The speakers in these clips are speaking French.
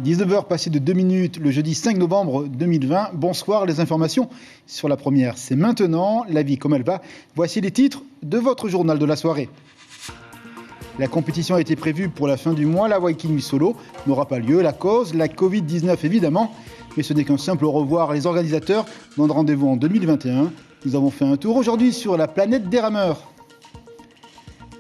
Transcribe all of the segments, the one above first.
19h passé de 2 minutes le jeudi 5 novembre 2020. Bonsoir, les informations sur la première. C'est maintenant, la vie comme elle va. Voici les titres de votre journal de la soirée. La compétition a été prévue pour la fin du mois. La Hawaii Nuit Solo n'aura pas lieu. La cause, la Covid-19 évidemment. Mais ce n'est qu'un simple au revoir. Les organisateurs donnent rendez-vous en 2021. Nous avons fait un tour aujourd'hui sur la planète des rameurs.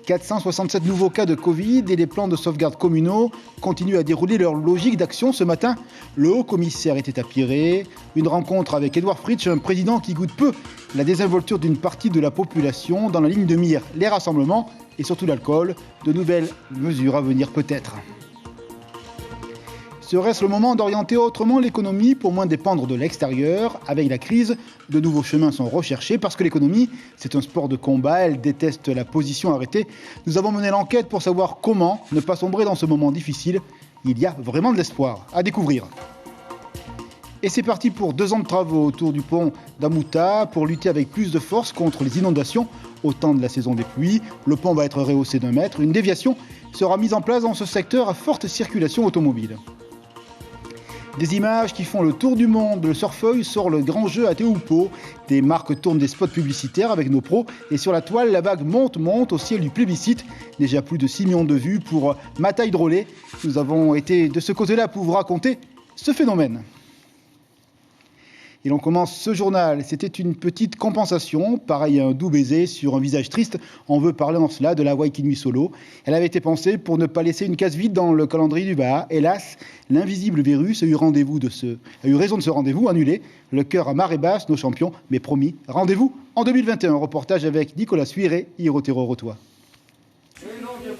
467 nouveaux cas de Covid et les plans de sauvegarde communaux continuent à dérouler leur logique d'action. Ce matin, le haut-commissaire était à Pirée. Une rencontre avec Edouard Fritsch, un président qui goûte peu la désinvolture d'une partie de la population. Dans la ligne de mire, les rassemblements et surtout l'alcool. De nouvelles mesures à venir peut-être. Serait-ce le moment d'orienter autrement l'économie pour moins dépendre de l'extérieur? Avec la crise, de nouveaux chemins sont recherchés parce que l'économie, c'est un sport de combat, elle déteste la position arrêtée. Nous avons mené l'enquête pour savoir comment ne pas sombrer dans ce moment difficile. Il y a vraiment de l'espoir à découvrir. Et c'est parti pour 2 ans de travaux autour du pont d'Amuta pour lutter avec plus de force contre les inondations au temps de la saison des pluies. Le pont va être rehaussé d'1 mètre. Une déviation sera mise en place dans ce secteur à forte circulation automobile. Des images qui font le tour du monde. Le Surfeuille sort le grand jeu à Tehupo. Des marques tournent des spots publicitaires avec nos pros. Et sur la toile, la vague monte au ciel du plébiscite. Déjà plus de 6 millions de vues pour Mata Hydrolé. Nous avons été de ce côté-là pour vous raconter ce phénomène. Et l'on commence ce journal. C'était une petite compensation, pareil à un doux baiser sur un visage triste. On veut parler en cela de la Hawaii Nuit Solo. Elle avait été pensée pour ne pas laisser une case vide dans le calendrier du Baha. Hélas, l'invisible virus a eu raison de ce rendez-vous annulé. Le cœur à marée basse, nos champions, mais promis, rendez-vous en 2021. Reportage avec Nicolas Suiré, Hirotero Rotois.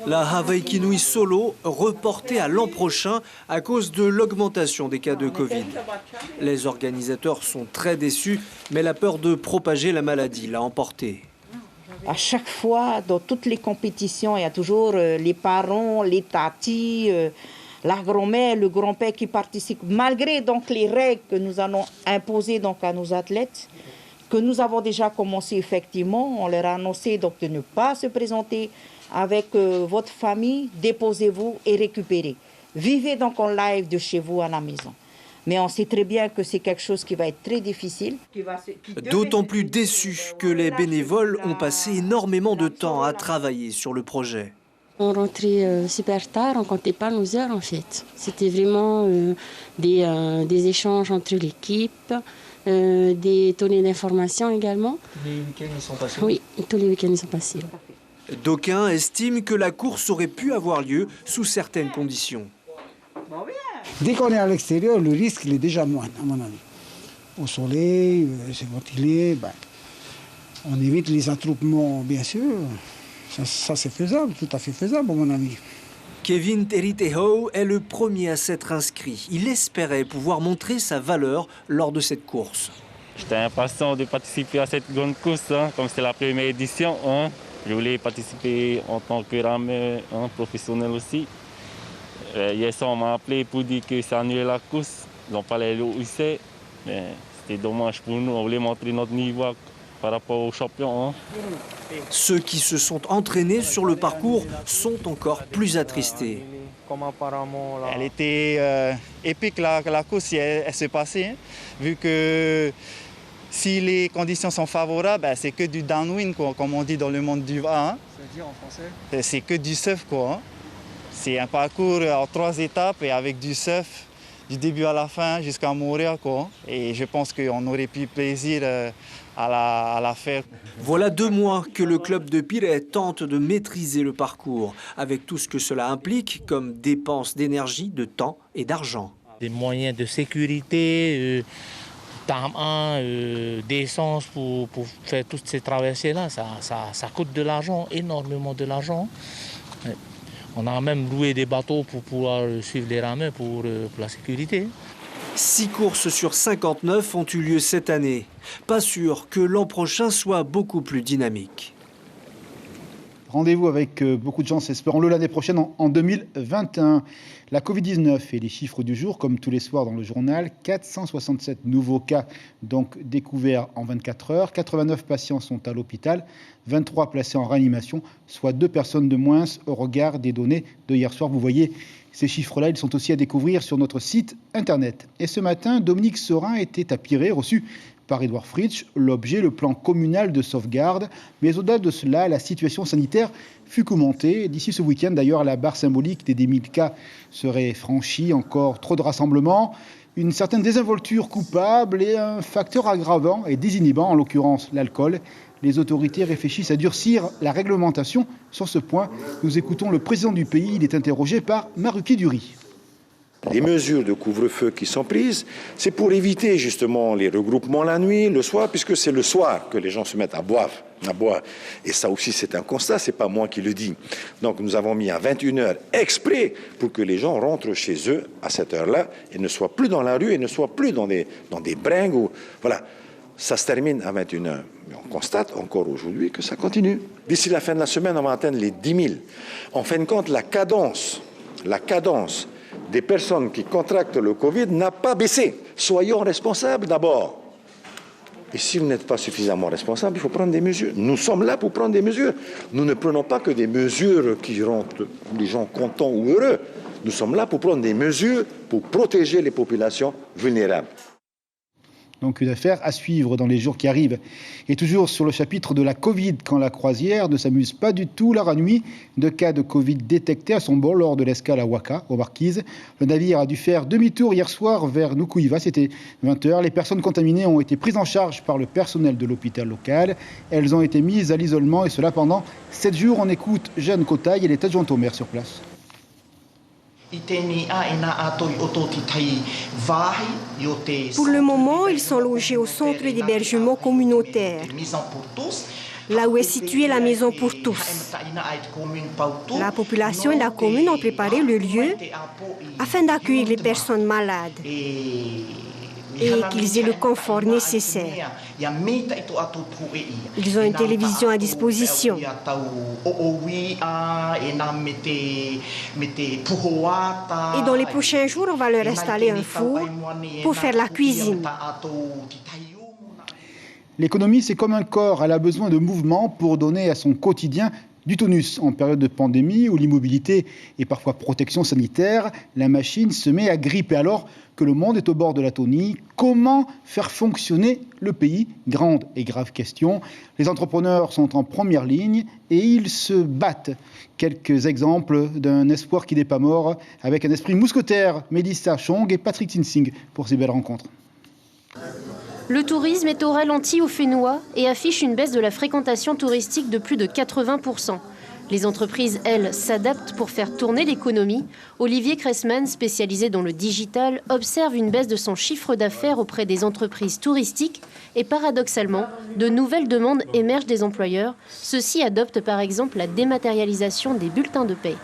La Hawaii Nuit Solo reportée à l'an prochain à cause de l'augmentation des cas de Covid. Les organisateurs sont très déçus, mais la peur de propager la maladie l'a emporté. À chaque fois, dans toutes les compétitions, il y a toujours les parents, les tatis, la grand-mère, le grand-père qui participent. Malgré donc les règles que nous allons imposer donc à nos athlètes, que nous avons déjà commencé effectivement, on leur a annoncé donc de ne pas se présenter avec votre famille, déposez-vous et récupérez. Vivez donc en live de chez vous à la maison. Mais on sait très bien que c'est quelque chose qui va être très difficile. D'autant plus déçus que les bénévoles ont passé énormément de temps à travailler sur le projet. On rentrait super tard, on ne comptait pas nos heures en fait. C'était vraiment des échanges entre l'équipe, des tournées d'information également. Tous les week-ends ils sont passés? Oui, tous les week-ends ils sont passés. D'aucuns estiment que la course aurait pu avoir lieu sous certaines conditions. Dès qu'on est à l'extérieur, le risque il est déjà moindre, à mon avis. Au soleil, c'est ventilé, on évite les attroupements, bien sûr. Ça c'est faisable, tout à fait faisable, à mon avis. Kevin Teriteho est le premier à s'être inscrit. Il espérait pouvoir montrer sa valeur lors de cette course. J'étais impatient de participer à cette grande course, comme c'est la première édition. Je voulais participer en tant que rameur professionnel aussi. Hier soir, on m'a appelé pour dire que c'est annulé la course. Ils n'ont pas les lots où c'est. Mais c'était dommage pour nous. On voulait montrer notre niveau par rapport aux champions. Ceux qui se sont entraînés sur le parcours sont encore plus attristés. Elle était épique, la course, elle s'est passée. Vu que si les conditions sont favorables, c'est que du downwind, comme on dit dans le monde du vent. C'est-à-dire en français? C'est que du surf, quoi. C'est un parcours en 3 étapes et avec du surf du début à la fin jusqu'à mourir, quoi. Et je pense qu'on aurait pu plaisir à la faire. Voilà 2 mois que le club de Pirée tente de maîtriser le parcours, avec tout ce que cela implique comme dépenses d'énergie, de temps et d'argent. Des moyens de sécurité, d'essence pour faire toutes ces traversées-là, ça coûte de l'argent, énormément de l'argent. On a même loué des bateaux pour pouvoir suivre les rameurs pour la sécurité. 6 courses sur 59 ont eu lieu cette année. Pas sûr que l'an prochain soit beaucoup plus dynamique. Rendez-vous avec beaucoup de gens, espérons-le, l'année prochaine en 2021. La Covid-19 et les chiffres du jour, comme tous les soirs dans le journal, 467 nouveaux cas donc découverts en 24 heures, 89 patients sont à l'hôpital, 23 placés en réanimation, soit 2 personnes de moins au regard des données de hier soir. Vous voyez Ces chiffres-là, ils sont aussi à découvrir sur notre site internet. Et ce matin, Dominique Sorin était à Pirée, reçu par Édouard Fritsch. L'objet, le plan communal de sauvegarde. Mais au-delà de cela, la situation sanitaire fut commentée. D'ici ce week-end, d'ailleurs, la barre symbolique des 10 000 cas serait franchie. Encore trop de rassemblements, une certaine désinvolture coupable et un facteur aggravant et désinhibant, en l'occurrence l'alcool. Les autorités réfléchissent à durcir la réglementation sur ce point. Nous écoutons le président du pays. Il est interrogé par Maruki Dury. Les mesures de couvre-feu qui sont prises, c'est pour éviter justement les regroupements la nuit, le soir, puisque c'est le soir que les gens se mettent à boire. Et ça aussi, c'est un constat, c'est pas moi qui le dis. Donc nous avons mis à 21h exprès pour que les gens rentrent chez eux à cette heure-là et ne soient plus dans la rue et ne soient plus dans des bringues. Voilà. Ça se termine à 21h. Mais on constate encore aujourd'hui que ça continue. D'ici la fin de la semaine, on va atteindre les 10 000. En fin de compte, la cadence des personnes qui contractent le Covid n'a pas baissé. Soyons responsables d'abord. Et si vous n'êtes pas suffisamment responsable, il faut prendre des mesures. Nous sommes là pour prendre des mesures. Nous ne prenons pas que des mesures qui rendent les gens contents ou heureux. Nous sommes là pour prendre des mesures pour protéger les populations vulnérables. Donc une affaire à suivre dans les jours qui arrivent. Et toujours sur le chapitre de la Covid, quand la croisière ne s'amuse pas du tout la nuit, de cas de Covid détectés à son bord lors de l'escale à Waka, aux Marquises. Le navire a dû faire demi-tour hier soir vers Nukuiva, c'était 20h. Les personnes contaminées ont été prises en charge par le personnel de l'hôpital local. Elles ont été mises à l'isolement et cela pendant 7 jours. On écoute Jeanne Cotaille, elle est adjointe au maire sur place. Pour le moment, ils sont logés au centre d'hébergement communautaire, là où est située la maison pour tous. La population et la commune ont préparé le lieu afin d'accueillir les personnes malades et qu'ils aient le confort nécessaire. Ils ont une télévision à disposition. Et dans les prochains jours, on va leur installer un four pour faire la cuisine. L'économie, c'est comme un corps. Elle a besoin de mouvement pour donner à son quotidien du tonus. En période de pandémie où l'immobilité et parfois protection sanitaire, la machine se met à gripper. Alors que le monde est au bord de l'atonie, comment faire fonctionner le pays? Grande et grave question. Les entrepreneurs sont en première ligne et ils se battent. Quelques exemples d'un espoir qui n'est pas mort avec un esprit mousquetaire. Mélissa Chong et Patrick Tinsing pour ces belles rencontres. Le tourisme est au ralenti au Fénois et affiche une baisse de la fréquentation touristique de plus de 80%. Les entreprises, elles, s'adaptent pour faire tourner l'économie. Olivier Cressman, spécialisé dans le digital, observe une baisse de son chiffre d'affaires auprès des entreprises touristiques et paradoxalement, de nouvelles demandes émergent des employeurs. Ceux-ci adoptent par exemple la dématérialisation des bulletins de paie.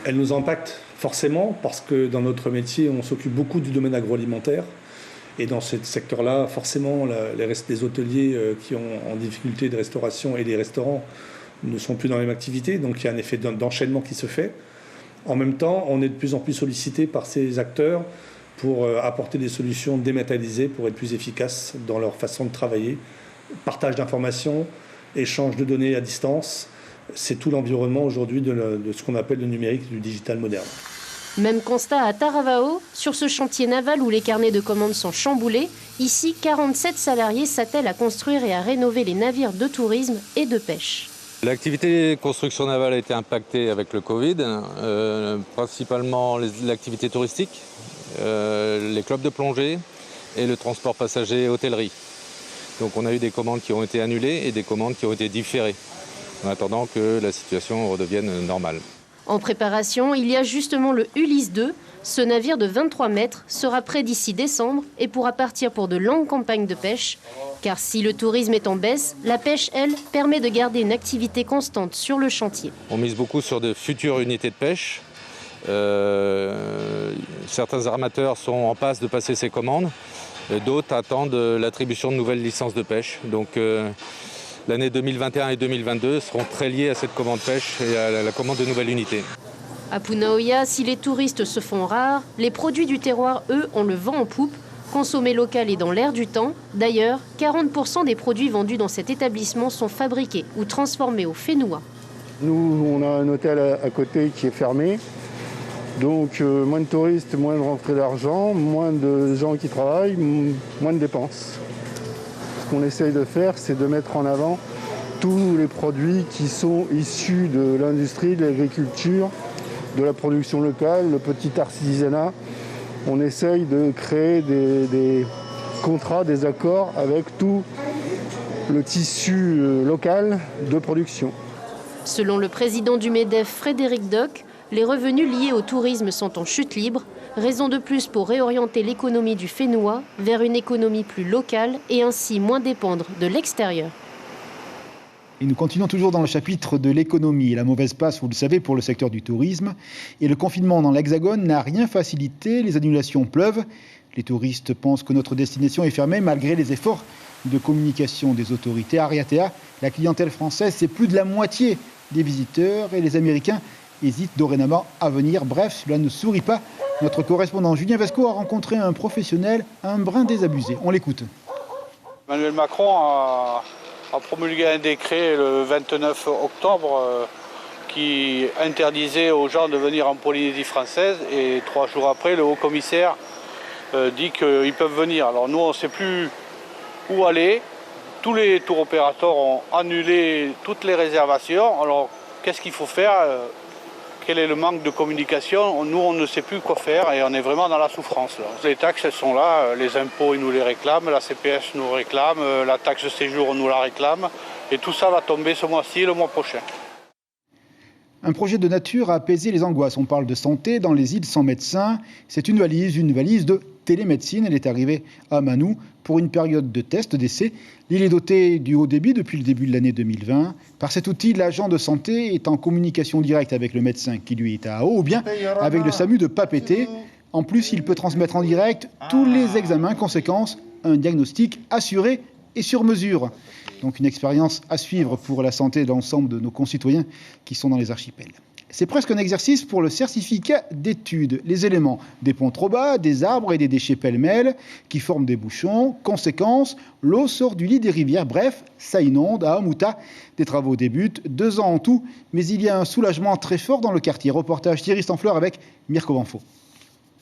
Elle nous impacte forcément parce que dans notre métier, on s'occupe beaucoup du domaine agroalimentaire. Et dans ce secteur-là, forcément, les hôteliers qui ont en difficulté de restauration et les restaurants ne sont plus dans la même activité. Donc il y a un effet d'enchaînement qui se fait. En même temps, on est de plus en plus sollicité par ces acteurs pour apporter des solutions dématérialisées pour être plus efficaces dans leur façon de travailler. Partage d'informations, échange de données à distance. C'est tout l'environnement aujourd'hui de ce qu'on appelle le numérique, du digital moderne. Même constat à Taravao, sur ce chantier naval où les carnets de commandes sont chamboulés. Ici, 47 salariés s'attellent à construire et à rénover les navires de tourisme et de pêche. L'activité construction navale a été impactée avec le Covid, principalement l'activité touristique, les clubs de plongée et le transport passager et hôtellerie. Donc on a eu des commandes qui ont été annulées et des commandes qui ont été différées, en attendant que la situation redevienne normale. En préparation, il y a justement le Ulysse 2. Ce navire de 23 mètres sera prêt d'ici décembre et pourra partir pour de longues campagnes de pêche. Car si le tourisme est en baisse, la pêche, elle, permet de garder une activité constante sur le chantier. On mise beaucoup sur de futures unités de pêche. Certains armateurs sont en passe de passer ces commandes. D'autres attendent l'attribution de nouvelles licences de pêche. Donc l'année 2021 et 2022 seront très liées à cette commande pêche et à la commande de nouvelles unités. À Punaoya, si les touristes se font rares, les produits du terroir, eux, ont le vent en poupe. Consommés local et dans l'air du temps. D'ailleurs, 40% des produits vendus dans cet établissement sont fabriqués ou transformés au Fénois. Nous, on a un hôtel à côté qui est fermé. Donc moins de touristes, moins de rentrée d'argent, moins de gens qui travaillent, moins de dépenses. Ce qu'on essaye de faire, c'est de mettre en avant tous les produits qui sont issus de l'industrie, de l'agriculture, de la production locale, le petit artisanat. On essaye de créer des contrats, des accords avec tout le tissu local de production. Selon le président du MEDEF, Frédéric Doc, les revenus liés au tourisme sont en chute libre, raison de plus pour réorienter l'économie du Fénois vers une économie plus locale et ainsi moins dépendre de l'extérieur. Et nous continuons toujours dans le chapitre de l'économie. La mauvaise passe, vous le savez, pour le secteur du tourisme. Et le confinement dans l'Hexagone n'a rien facilité. Les annulations pleuvent. Les touristes pensent que notre destination est fermée malgré les efforts de communication des autorités. À Ariatea, la clientèle française, c'est plus de la moitié des visiteurs. Et les Américains hésitent dorénavant à venir. Bref, cela ne sourit pas. Notre correspondant Julien Vesco a rencontré un professionnel un brin désabusé. On l'écoute. Emmanuel Macron a promulgué un décret le 29 octobre qui interdisait aux gens de venir en Polynésie française et 3 jours après, le haut-commissaire dit qu'ils peuvent venir. Alors nous, on ne sait plus où aller. Tous les tours opérateurs ont annulé toutes les réservations. Alors qu'est-ce qu'il faut faire ? Quel est le manque de communication? Nous, on ne sait plus quoi faire et on est vraiment dans la souffrance. Là. Les taxes, elles sont là, les impôts, ils nous les réclament, la CPS nous réclame, la taxe de séjour, on nous la réclame. Et tout ça va tomber ce mois-ci et le mois prochain. Un projet de nature a apaisé les angoisses. On parle de santé dans les îles sans médecin. C'est une valise de télémédecine. Elle est arrivée à Manou pour une période de test, d'essai. L'île est dotée du haut débit depuis le début de l'année 2020. Par cet outil, l'agent de santé est en communication directe avec le médecin qui lui est à haut ou bien avec le SAMU de Papeete. En plus, il peut transmettre en direct tous les examens, conséquence, un diagnostic assuré et sur mesure. Donc une expérience à suivre pour la santé de l'ensemble de nos concitoyens qui sont dans les archipels. C'est presque un exercice pour le certificat d'études. Les éléments, des ponts trop bas, des arbres et des déchets pêle-mêle qui forment des bouchons. Conséquence, l'eau sort du lit des rivières. Bref, ça inonde à Amouta. Des travaux débutent, 2 ans en tout, mais il y a un soulagement très fort dans le quartier. Reportage Thierry Stanfleur avec Mirko Vanfo.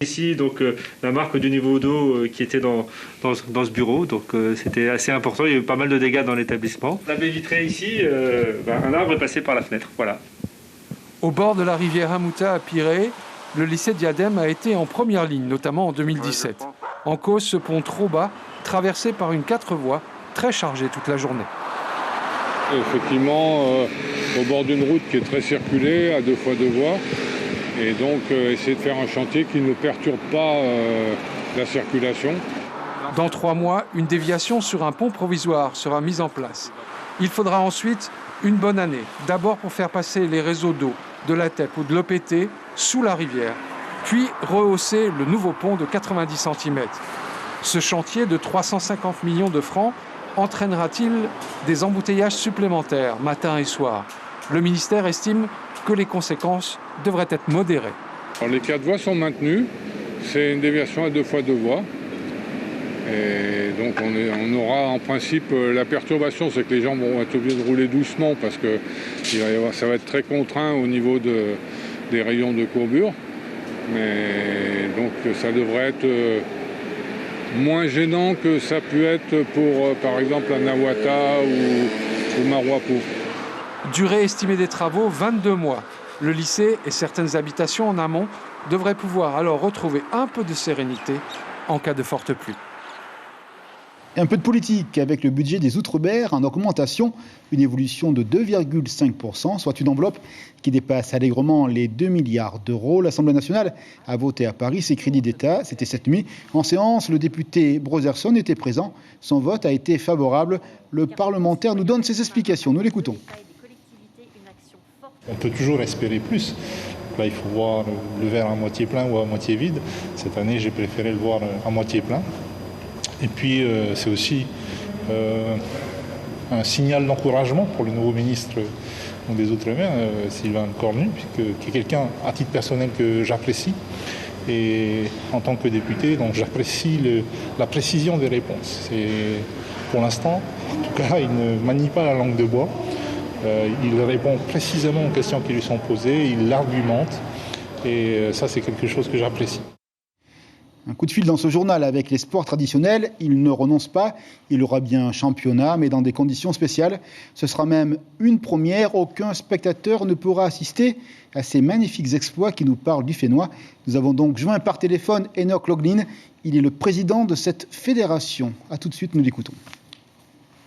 Ici, donc, la marque du niveau d'eau qui était dans ce bureau, donc c'était assez important. Il y a eu pas mal de dégâts dans l'établissement. La baie vitrée ici, un arbre est passé par la fenêtre. Voilà. Au bord de la rivière Amouta à Pirée, le lycée Diadème a été en première ligne, notamment en 2017. En cause, ce pont trop bas, traversé par une 4 voies, très chargée toute la journée. Effectivement, au bord d'une route qui est très circulée, à 2 fois 2 voies. Et donc, essayer de faire un chantier qui ne perturbe pas la circulation. Dans 3 mois, une déviation sur un pont provisoire sera mise en place. Il faudra ensuite une bonne année, d'abord pour faire passer les réseaux d'eau, de la TEP ou de l'EPT sous la rivière, puis rehausser le nouveau pont de 90 cm. Ce chantier de 350 millions de francs entraînera-t-il des embouteillages supplémentaires, matin et soir? Le ministère estime que les conséquences devraient être modérées. Alors, les 4 voies sont maintenues. C'est une déviation à 2 fois 2 voies. Et donc on aura en principe la perturbation, c'est que les gens vont être obligés de rouler doucement parce que ça va être très contraint au niveau des rayons de courbure. Mais donc ça devrait être moins gênant que ça peut être pour par exemple à Nawata ou Maruapu. Durée estimée des travaux, 22 mois. Le lycée et certaines habitations en amont devraient pouvoir alors retrouver un peu de sérénité en cas de forte pluie. Et un peu de politique avec le budget des Outre-mer en augmentation, une évolution de 2,5%, soit une enveloppe qui dépasse allègrement les 2 milliards d'euros. L'Assemblée nationale a voté à Paris ses crédits d'État, c'était cette nuit. En séance, le député Brotherson était présent. Son vote a été favorable. Le parlementaire nous donne ses explications. Nous l'écoutons. On peut toujours espérer plus. Là, il faut voir le verre à moitié plein ou à moitié vide. Cette année, j'ai préféré le voir à moitié plein. Et puis, c'est aussi un signal d'encouragement pour le nouveau ministre des Outre-mer, Sylvain Cornu, qui est quelqu'un, à titre personnel, que j'apprécie. Et en tant que député, donc j'apprécie la précision des réponses. Pour l'instant, en tout cas, il ne manie pas la langue de bois. Il répond précisément aux questions qui lui sont posées, il l'argumente. Et ça, c'est quelque chose que j'apprécie. Un coup de fil dans ce journal avec les sports traditionnels. Il ne renonce pas. Il aura bien un championnat, mais dans des conditions spéciales. Ce sera même une première. Aucun spectateur ne pourra assister à ces magnifiques exploits qui nous parlent du Fénois. Nous avons donc joint par téléphone Enoch Loglin. Il est le président de cette fédération. A tout de suite, nous l'écoutons.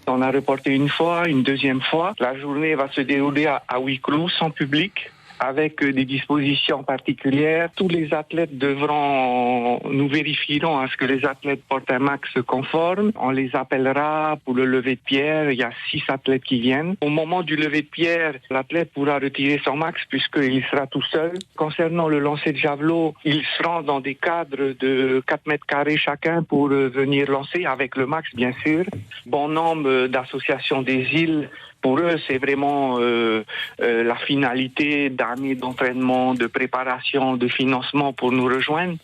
On a reporté une fois, une deuxième fois. La journée va se dérouler à huis clos, sans public, avec des dispositions particulières. Tous les athlètes devront, nous vérifierons à ce que les athlètes portent un masque conforme. On les appellera pour le lever de pierre. Il y a 6 athlètes qui viennent. Au moment du lever de pierre, l'athlète pourra retirer son masque puisqu'il sera tout seul. Concernant le lancer de javelot, ils seront dans des cadres de 4 mètres carrés chacun pour venir lancer avec le masque, bien sûr. Bon nombre d'associations des îles. Pour eux, c'est vraiment la finalité d'années d'entraînement, de préparation, de financement pour nous rejoindre.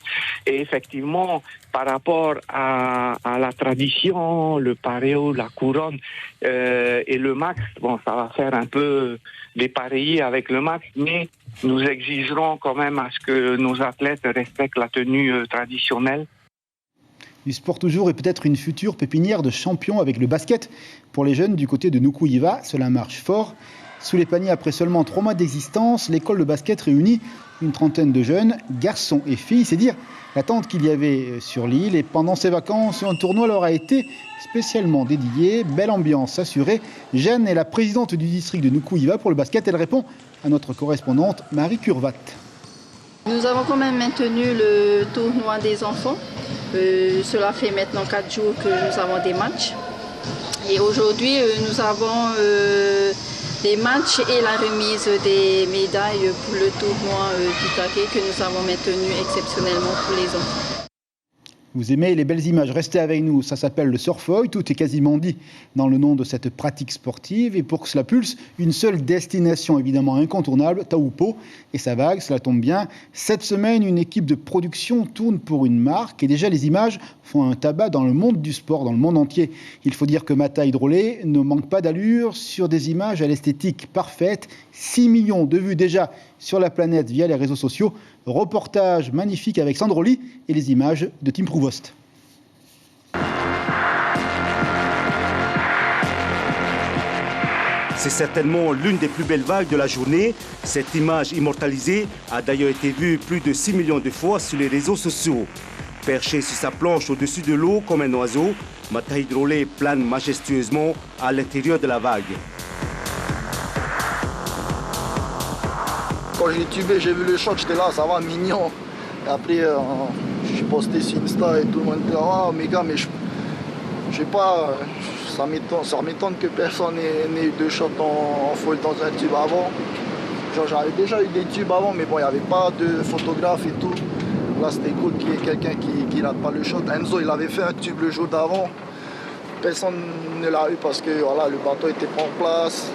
Et effectivement, par rapport à la tradition, le paréo, la couronne et le max, bon, ça va faire un peu dépareiller avec le max, mais nous exigerons quand même à ce que nos athlètes respectent la tenue traditionnelle. Du sport toujours et peut-être une future pépinière de champions avec le basket. Pour les jeunes du côté de Nukuiva, cela marche fort. Sous les paniers, après seulement 3 mois d'existence, l'école de basket réunit une trentaine de jeunes, garçons et filles. C'est dire l'attente qu'il y avait sur l'île. Et pendant ces vacances, un tournoi leur a été spécialement dédié. Belle ambiance assurée. Jeanne est la présidente du district de Nukuiva pour le basket. Elle répond à notre correspondante Marie Curvat. Nous avons quand même maintenu le tournoi des enfants. Cela fait maintenant 4 jours que nous avons des matchs. Et aujourd'hui, nous avons des matchs et la remise des médailles pour le tournoi du taquet que nous avons maintenu exceptionnellement pour les enfants. Vous aimez les belles images, restez avec nous. Ça s'appelle le surfoil. Tout est quasiment dit dans le nom de cette pratique sportive. Et pour que cela pulse, une seule destination évidemment incontournable, Taupo et sa vague, cela tombe bien. Cette semaine, une équipe de production tourne pour une marque. Et déjà, les images font un tabac dans le monde du sport, dans le monde entier. Il faut dire que Mata Hydrolé ne manque pas d'allure sur des images à l'esthétique parfaite. 6 millions de vues déjà sur la planète via les réseaux sociaux. Reportage magnifique avec Sandroli et les images de Tim Prouvost. C'est certainement l'une des plus belles vagues de la journée. Cette image immortalisée a d'ailleurs été vue plus de 6 millions de fois sur les réseaux sociaux. Perché sur sa planche au-dessus de l'eau comme un oiseau, Mata Hydrolé plane majestueusement à l'intérieur de la vague. Quand j'ai tubé, j'ai vu le shot, j'étais là, ça va, mignon. Et après, j'ai posté sur Insta et tout le monde était là, ah, méga, mais je sais pas, ça m'étonne que personne n'ait eu de shot en foil dans un tube avant. Genre, j'avais déjà eu des tubes avant, mais bon, il n'y avait pas de photographe et tout. Là, c'était cool qu'il y ait quelqu'un qui rate pas le shot. Enzo, il avait fait un tube le jour d'avant. Personne ne l'a eu parce que voilà, le bateau était pas en place.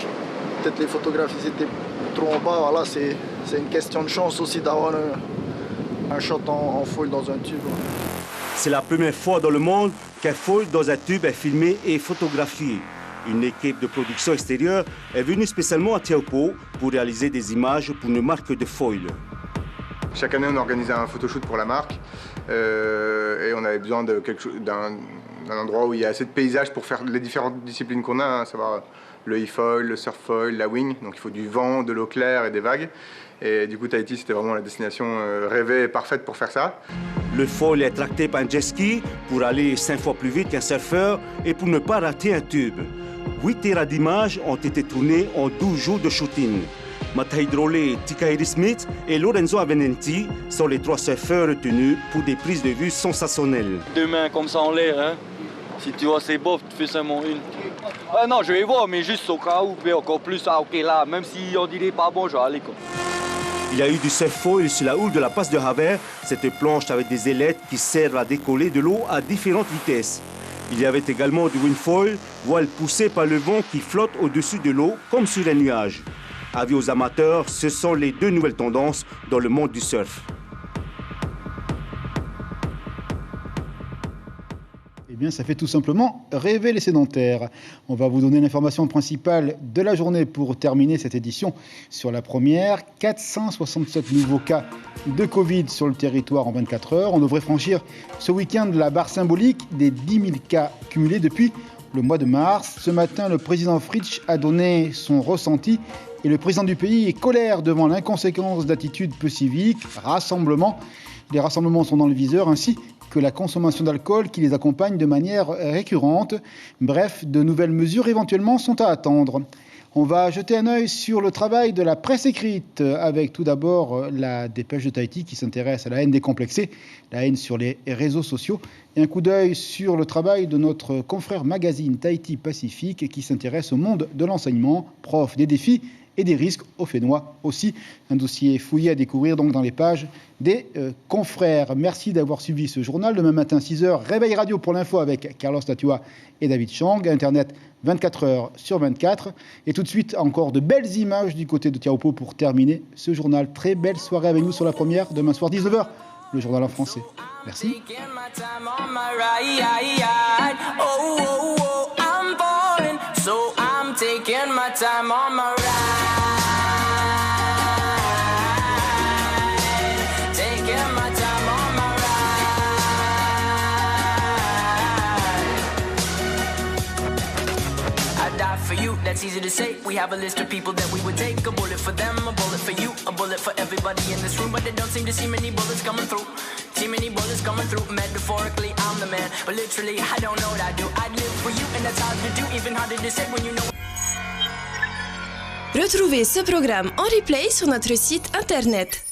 Peut-être les photographes étaient trop en bas. Voilà, c'est une question de chance aussi d'avoir un shot en foil dans un tube. C'est la première fois dans le monde qu'un foil dans un tube est filmé et photographié. Une équipe de production extérieure est venue spécialement à Taupo pour réaliser des images pour une marque de foil. Chaque année, on organisait un photoshoot pour la marque et on avait besoin d'un endroit où il y a assez de paysages pour faire les différentes disciplines qu'on a, à savoir le e-foil, le surf-foil, la wing. Donc il faut du vent, de l'eau claire et des vagues. Et du coup, Tahiti, c'était vraiment la destination rêvée et parfaite pour faire ça. Le foil est tracté par un jet ski pour aller 5 fois plus vite qu'un surfeur et pour ne pas rater un tube. 8 terrains d'images ont été tournés en 12 jours de shooting. Mata Hydrolé, Tikairi Smith et Lorenzo Avenenti sont les 3 surfeurs retenus pour des prises de vue sensationnelles. 2 mains comme ça en l'air, hein. Si tu vois c'est beau, tu fais seulement une. Ah non, je vais voir, mais juste au cas où, puis encore plus, ah ok là, même si on dirait pas bon, je vais aller quoi. Il y a eu du surf foil sur la houle de la passe de Havre, cette planche avec des ailettes qui servent à décoller de l'eau à différentes vitesses. Il y avait également du windfoil, voile poussée par le vent qui flotte au-dessus de l'eau comme sur un nuage. Avis aux amateurs, ce sont les 2 nouvelles tendances dans le monde du surf. bien, ça fait tout simplement rêver les sédentaires. On va vous donner l'information principale de la journée pour terminer cette édition. Sur la première, 467 nouveaux cas de Covid sur le territoire en 24 heures. On devrait franchir ce week-end la barre symbolique des 10 000 cas cumulés depuis le mois de mars. Ce matin, le président Fritsch a donné son ressenti et le président du pays est colère devant l'inconséquence d'attitudes peu civiques, rassemblements. Les rassemblements sont dans le viseur, ainsi que la consommation d'alcool qui les accompagne de manière récurrente. Bref, de nouvelles mesures éventuellement sont à attendre. On va jeter un œil sur le travail de la presse écrite, avec tout d'abord la Dépêche de Tahiti qui s'intéresse à la haine décomplexée, la haine sur les réseaux sociaux, et un coup d'œil sur le travail de notre confrère magazine Tahiti Pacifique qui s'intéresse au monde de l'enseignement, prof des défis et des risques au Fénois aussi. Un dossier fouillé à découvrir donc dans les pages des confrères. Merci d'avoir suivi ce journal. Demain matin, 6h, Réveil Radio pour l'info avec Carlos Tatua et David Chang. Internet 24 heures sur 24. Et tout de suite, encore de belles images du côté de Tiaopo pour terminer ce journal. Très belle soirée avec nous sur la première. Demain soir, 19h, le journal en français. Merci. Taking my time on my ride. Taking my time on my ride. I die for you, that's easy to say. We have a list of people that we would take. A bullet for them, a bullet for you, a bullet for everybody in this room. But they don't seem to see many bullets coming through. Too many bullets coming through. Metaphorically, I'm the man, but literally, I don't know what I do. I live for you, and that's hard to do. Even harder to say when you know. Retrouvez ce programme en replay sur notre site internet.